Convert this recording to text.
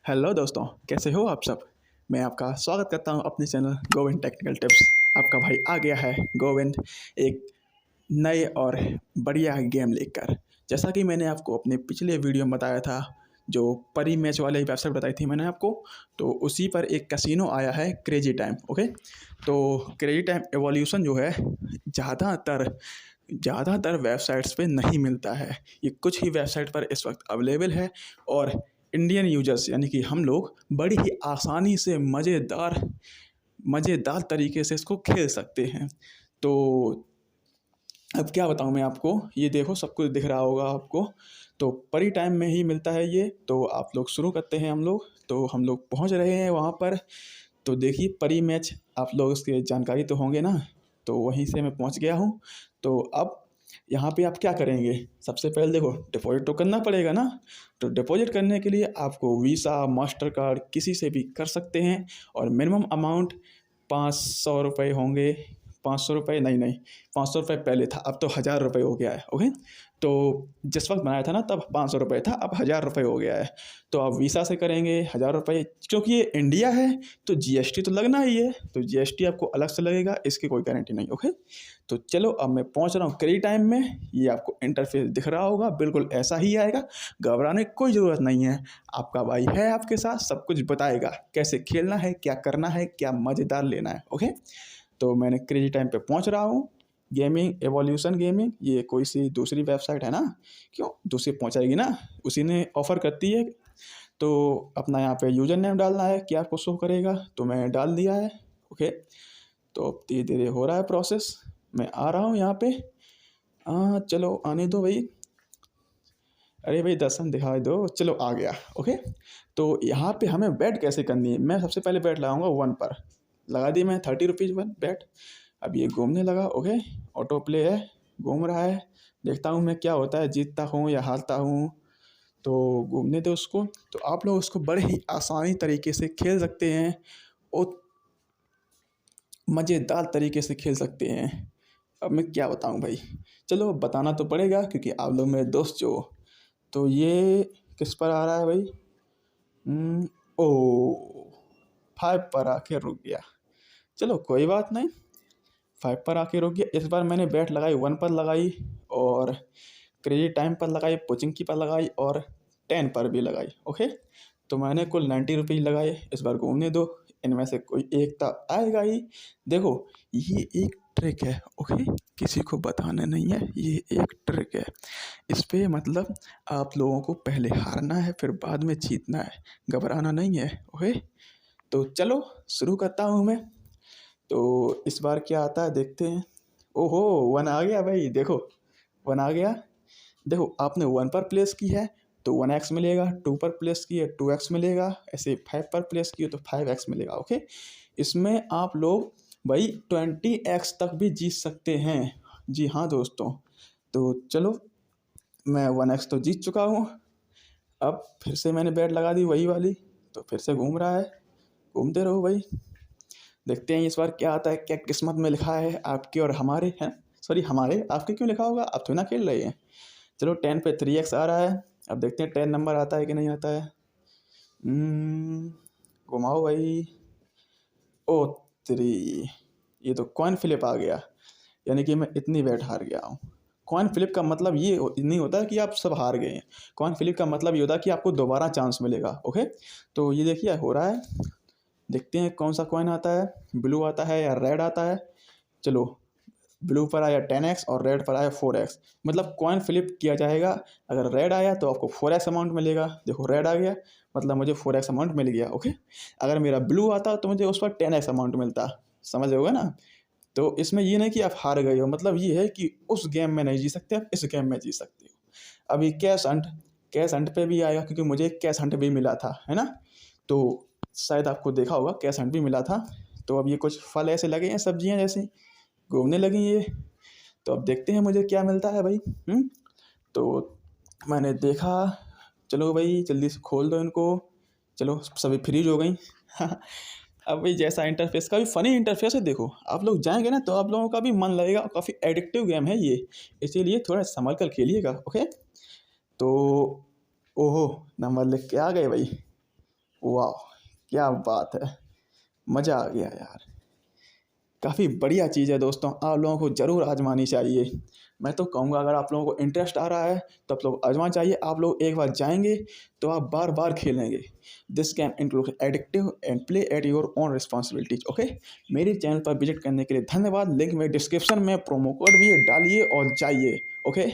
Hello दोस्तों, कैसे हो आप सब। मैं आपका स्वागत करता हूं अपने चैनल गोविंद टेक्निकल टिप्स। आपका भाई आ गया है गोविंद एक नए और बढ़िया गेम लेकर। जैसा कि मैंने आपको अपने पिछले वीडियो में बताया था, जो परी मैच वाले वेबसाइट बताई थी मैंने आपको, तो उसी पर एक कैसीनो आया है क्रेजी टाइम। ओके, तो क्रेजी टाइम एवोल्यूशन जो है ज़्यादातर ज़्यादातर वेबसाइट्स पे नहीं मिलता है। ये कुछ ही वेबसाइट पर इस वक्त अवेलेबल है और इंडियन यूजर्स यानी कि हम लोग बड़ी ही आसानी से मज़ेदार तरीके से इसको खेल सकते हैं। तो अब क्या बताऊँ मैं आपको, ये देखो सब कुछ दिख रहा होगा आपको। तो परी टाइम में ही मिलता है ये। तो आप लोग शुरू करते हैं हम लोग पहुंच रहे हैं वहाँ पर। तो देखिए परी मैच, आप लोग उसकी जानकारी तो होंगे ना। तो वहीं से मैं पहुंच गया हूँ। तो अब यहाँ पे आप क्या करेंगे, सबसे पहले देखो डिपॉजिट तो करना पड़ेगा ना। तो डिपॉजिट करने के लिए आपको वीसा मास्टर कार्ड किसी से भी कर सकते हैं और मिनिमम अमाउंट 500 रुपये होंगे। 500 रुपये नहीं, 500 रुपये पहले था, अब तो 1000 रुपये हो गया है। ओके, तो जिस वक्त बनाया था ना तब 500 रुपये था, अब 1000 रुपये हो गया है। तो आप वीसा से करेंगे 1000 रुपये, क्योंकि ये इंडिया है तो जीएसटी तो लगना ही है। तो जीएसटी आपको अलग से लगेगा, इसकी कोई गारंटी नहीं। ओके, तो चलो अब मैं पहुंच रहा हूँ क्रेडिट टाइम में। ये आपको इंटरफेस दिख रहा होगा, बिल्कुल ऐसा ही आएगा। घबराने की कोई ज़रूरत नहीं है, आपका भाई है आपके साथ, सब कुछ बताएगा कैसे खेलना है, क्या करना है, क्या मज़ेदार लेना है। ओके, तो मैंने क्रेजी टाइम पे पहुंच रहा हूँ। गेमिंग एवोल्यूशन गेमिंग, ये कोई सी दूसरी वेबसाइट है ना, क्यों दूसरी पहुंचाएगी ना, उसी ने ऑफ़र करती है। तो अपना यहाँ पे यूज़र नेम डालना है, क्या आपको शो करेगा, तो मैं डाल दिया है। ओके, तो अब धीरे धीरे हो रहा है प्रोसेस, मैं आ रहा हूँ यहाँ पे। चलो आने दो भाई, अरे भाई दर्शन दिखा दो, चलो आ गया। ओके, तो यहाँ पे हमें बैट कैसे करनी है, मैं सबसे पहले बैट लगाऊंगा 1 पर। लगा दी मैं 30 रुपीज़ वन बैट। अब ये घूमने लगा। ओके, ऑटो प्ले है, घूम रहा है। देखता हूँ मैं क्या होता है, जीतता हूँ या हारता हूँ। तो घूमने दो उसको। तो आप लोग उसको बड़े ही आसानी तरीके से खेल सकते हैं और मज़ेदार तरीके से खेल सकते हैं। अब मैं क्या बताऊँ भाई, चलो बताना तो पड़ेगा क्योंकि आप लोग मेरे दोस्त जो हो। तो ये किस पर आ रहा है भाई, ओ 5 पर आके रुक गया। चलो कोई बात नहीं, 5 पर आके रुक गया। इस बार मैंने बैट लगाई 1 पर लगाई और क्रेडिट टाइम पर लगाई, पोचिंग की पर लगाई और 10 पर भी लगाई। ओके, तो मैंने कुल 90 रुपीज़ लगाए। इस बार घूमने दो, इनमें से कोई एक तो आएगा ही। देखो ये एक ट्रिक है। ओके, किसी को बताना नहीं है, ये एक ट्रिक है। इस पे मतलब आप लोगों को पहले हारना है, फिर बाद में जीतना है, घबराना नहीं है। ओके, तो चलो शुरू करता हूँ मैं। तो इस बार क्या आता है देखते हैं। ओहो 1 आ गया भाई, देखो 1 आ गया। देखो आपने 1 पर प्लेस की है तो 1x मिलेगा, 2 पर प्लेस की है 2x मिलेगा, ऐसे 5 पर प्लेस की है तो 5x मिलेगा। ओके, इसमें आप लोग भाई 20x तक भी जीत सकते हैं। जी हाँ दोस्तों, तो चलो मैं 1x तो जीत चुका हूँ। अब फिर से मैंने बैट लगा दी वही वाली, तो फिर से घूम रहा है। घूमते रहो भाई, देखते हैं इस बार क्या आता है, क्या किस्मत में लिखा है आपके और हमारे हैं। सॉरी हमारे, आपके क्यों लिखा होगा, आप थोड़ी ना खेल रहे हैं। चलो 10 पे 3x आ रहा है, अब देखते हैं 10 नंबर आता है कि नहीं आता है। घुमाओ भाई। ओ 3, ये तो कॉइन फ्लिप आ गया, यानी कि मैं इतनी बैट हार गया हूँ। कॉइन फ्लिप का मतलब ये नहीं होता कि आप सब हार गए हैं। कॉइन फ्लिप का मतलब ये होता है कि आपको दोबारा चांस मिलेगा। ओके, तो ये देखिए हो रहा है, देखते हैं कौन सा कॉइन आता है, ब्लू आता है या रेड आता है। चलो ब्लू पर आया 10x और रेड पर आया 4x, मतलब कॉइन फ्लिप किया जाएगा। अगर रेड आया तो आपको 4x अमाउंट मिलेगा। देखो रेड आ गया, मतलब मुझे 4x अमाउंट मिल गया। ओके, अगर मेरा ब्लू आता तो मुझे उस पर 10x अमाउंट मिलता। समझ रहे होगा ना। तो इसमें ये नहीं कि आप हार गए हो, मतलब ये है कि उस गेम में नहीं जीत सकते, आप इस गेम में जीत सकते हो। अभी कैश हंट पे भी आएगा क्योंकि मुझे कैश हंट भी मिला था, है ना। तो शायद आपको देखा होगा कैश हंट भी मिला था। तो अब ये कुछ फल ऐसे लगे हैं, सब्जियां जैसी घूमने लगी ये। तो अब देखते हैं मुझे क्या मिलता है भाई। तो मैंने देखा, चलो भाई जल्दी से खोल दो इनको। चलो सभी फ्रीज हो गई। अब भाई जैसा इंटरफेस, का भी फ़नी इंटरफेस है। देखो आप लोग जाएंगे ना तो आप लोगों का भी मन लगेगा, काफ़ी एडिक्टिव गेम है ये, इसीलिए थोड़ा संभल कर खेलिएगा। ओके, तो ओहो नंबर लिख के आ गए भाई। वाह! क्या बात है। मज़ा आ गया यार। काफ़ी बढ़िया चीज़ है दोस्तों, आप लोगों को ज़रूर आज़मानी चाहिए। मैं तो कहूँगा अगर आप लोगों को इंटरेस्ट आ रहा है तो आप लोग आज़माना चाहिए। आप लोग एक बार जाएँगे तो आप बार-बार खेलेंगे। This game includes addictive and play at your own responsibilities okay. मेरे चैनल पर विज़िट करने के लिए धन्यवाद। लिंक में डिस्क्रिप्शन में प्रोमो कोड भी है, डालिए और जाइए। ओके।